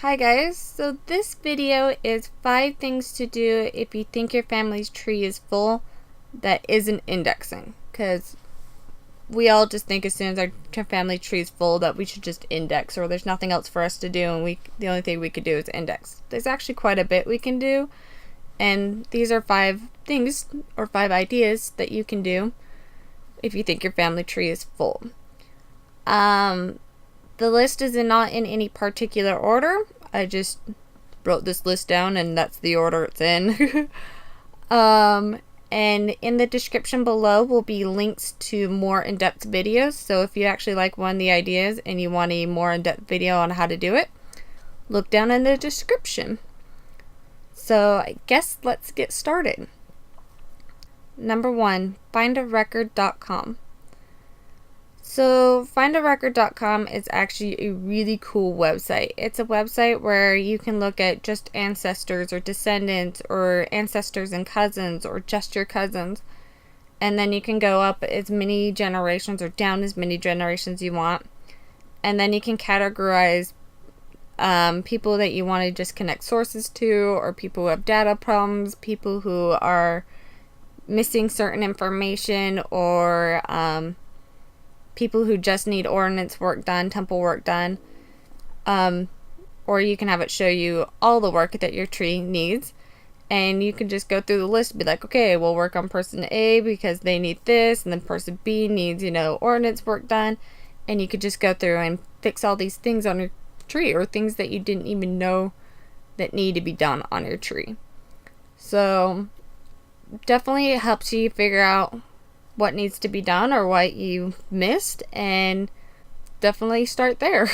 Hi guys, so this video is 5 things to do if you think your family's tree is full that isn't indexing, because we all just think as soon as our family tree is full that we should just index, or there's nothing else for us to do and the only thing we could do is index. There's actually quite a bit we can do, and these are 5 things or 5 ideas that you can do if you think your family tree is full. The list is not in any particular order. I just wrote this list down and that's the order it's in. And in the description below will be links to more in-depth videos. So if you actually like one of the ideas and you want a more in-depth video on how to do it, look down in the description. So I guess let's get started. Number 1, findarecord.com. So findarecord.com is actually a really cool website. It's a website where you can look at just ancestors or descendants or ancestors and cousins or just your cousins. And then you can go up as many generations or down as many generations you want. And then you can categorize people that you want to just connect sources to, or people who have data problems, people who are missing certain information, or people who just need ordnance work done, temple work done. Or you can have it show you all the work that your tree needs. And you can just go through the list and be like, okay, we'll work on person A because they need this, and then person B needs, ordnance work done. And you could just go through and fix all these things on your tree, or things that you didn't even know that need to be done on your tree. So definitely it helps you figure out what needs to be done or what you missed, and definitely start there.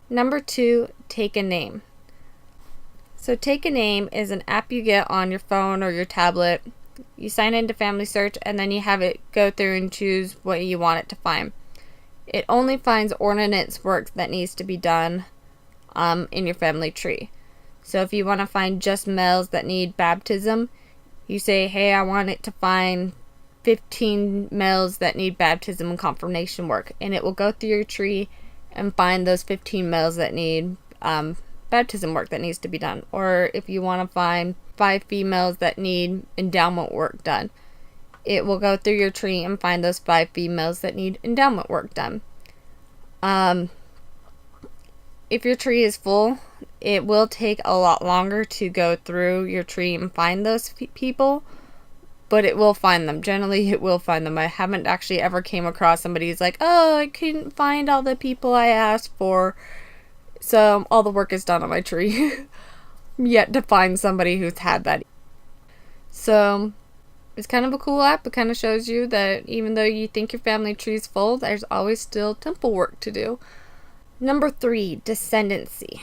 Number 2, Take a Name. So Take a Name is an app you get on your phone or your tablet. You sign into Family Search and then you have it go through and choose what you want it to find. It only finds ordnance work that needs to be done in your family tree. So if you want to find just males that need baptism, you say, hey, I want it to find 15 males that need baptism and confirmation work. And it will go through your tree and find those 15 males that need baptism work that needs to be done. Or if you want to find 5 females that need endowment work done, it will go through your tree and find those 5 females that need endowment work done. If your tree is full, it will take a lot longer to go through your tree and find those people, but it will find them. Generally, it will find them. I haven't actually ever came across somebody who's like, oh, I couldn't find all the people I asked for, so all the work is done on my tree. Yet to find somebody who's had that. So it's kind of a cool app. It kind of shows you that even though you think your family tree is full, there's always still temple work to do. Number 3, Descendancy.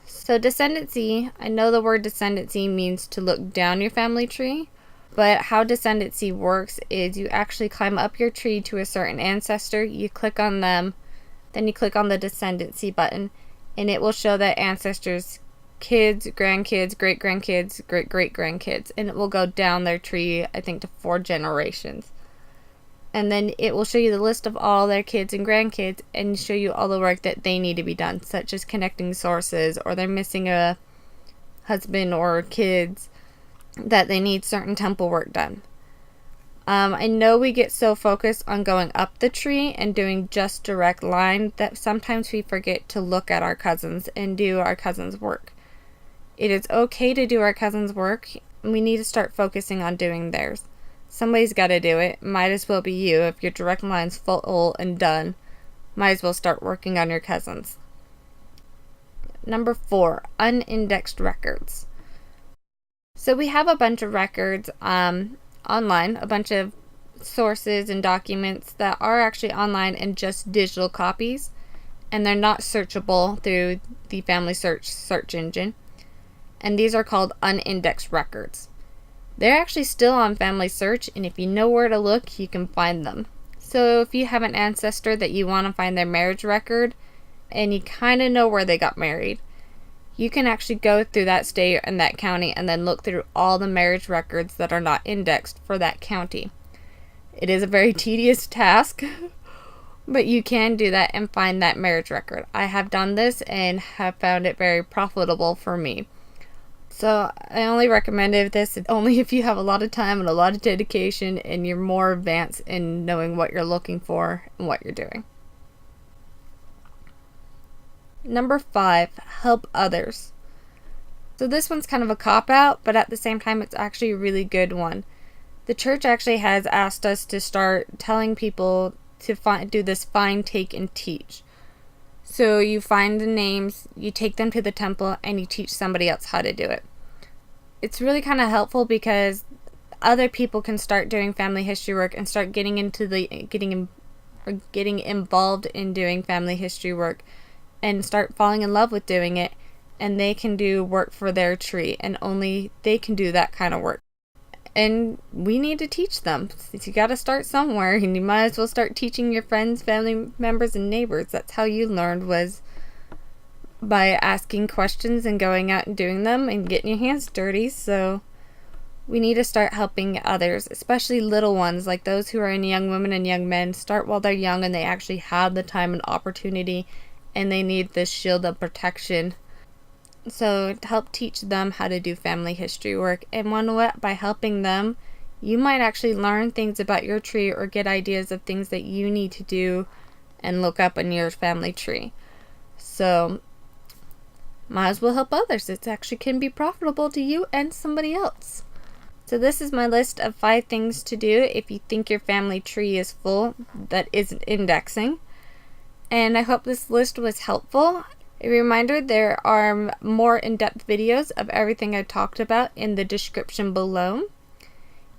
So Descendancy, I know the word Descendancy means to look down your family tree, but how Descendancy works is you actually climb up your tree to a certain ancestor, you click on them, then you click on the Descendancy button, and it will show that ancestor's kids, grandkids, great-grandkids, great-great-grandkids, and it will go down their tree, I think, to 4 generations. And then it will show you the list of all their kids and grandkids and show you all the work that they need to be done, such as connecting sources, or they're missing a husband or kids that they need certain temple work done. I know we get so focused on going up the tree and doing just direct line that sometimes we forget to look at our cousins and do our cousins' work. It is okay to do our cousins' work. We need to start focusing on doing theirs. Somebody's got to do it. Might as well be you. If your direct line's full and done, might as well start working on your cousins. Number 4, Unindexed Records. So we have a bunch of records online, a bunch of sources and documents that are actually online and just digital copies, and they're not searchable through the Family search engine. And these are called unindexed records. They're actually still on Family Search, and if you know where to look, you can find them. So if you have an ancestor that you want to find their marriage record, and you kind of know where they got married, you can actually go through that state and that county and then look through all the marriage records that are not indexed for that county. It is a very tedious task, But you can do that and find that marriage record. I have done this and have found it very profitable for me. So I only recommend this only if you have a lot of time and a lot of dedication and you're more advanced in knowing what you're looking for and what you're doing. Number 5, help others. So this one's kind of a cop-out, but at the same time it's actually a really good one. The church actually has asked us to start telling people to do this find, take, and teach. So you find the names, you take them to the temple, and you teach somebody else how to do it. It's really kind of helpful because other people can start doing family history work and start getting involved in doing family history work and start falling in love with doing it, and they can do work for their tree, and only they can do that kind of work. And we need to teach them. You got to start somewhere, and you might as well start teaching your friends, family members, and neighbors. That's how you learned, was by asking questions and going out and doing them and getting your hands dirty. So we need to start helping others, especially little ones like those who are in young women and young men. Start while they're young and they actually have the time and opportunity, and they need this shield of protection. So to help teach them how to do family history work. And by helping them, you might actually learn things about your tree or get ideas of things that you need to do and look up in your family tree. So might as well help others. It actually can be profitable to you and somebody else. So this is my list of 5 things to do if you think your family tree is full that isn't indexing. And I hope this list was helpful. A reminder, there are more in-depth videos of everything I talked about in the description below.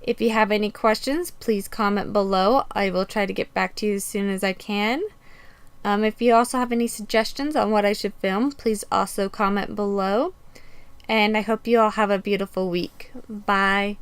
If you have any questions, please comment below. I will try to get back to you as soon as I can. If you also have any suggestions on what I should film, please also comment below. And I hope you all have a beautiful week. Bye.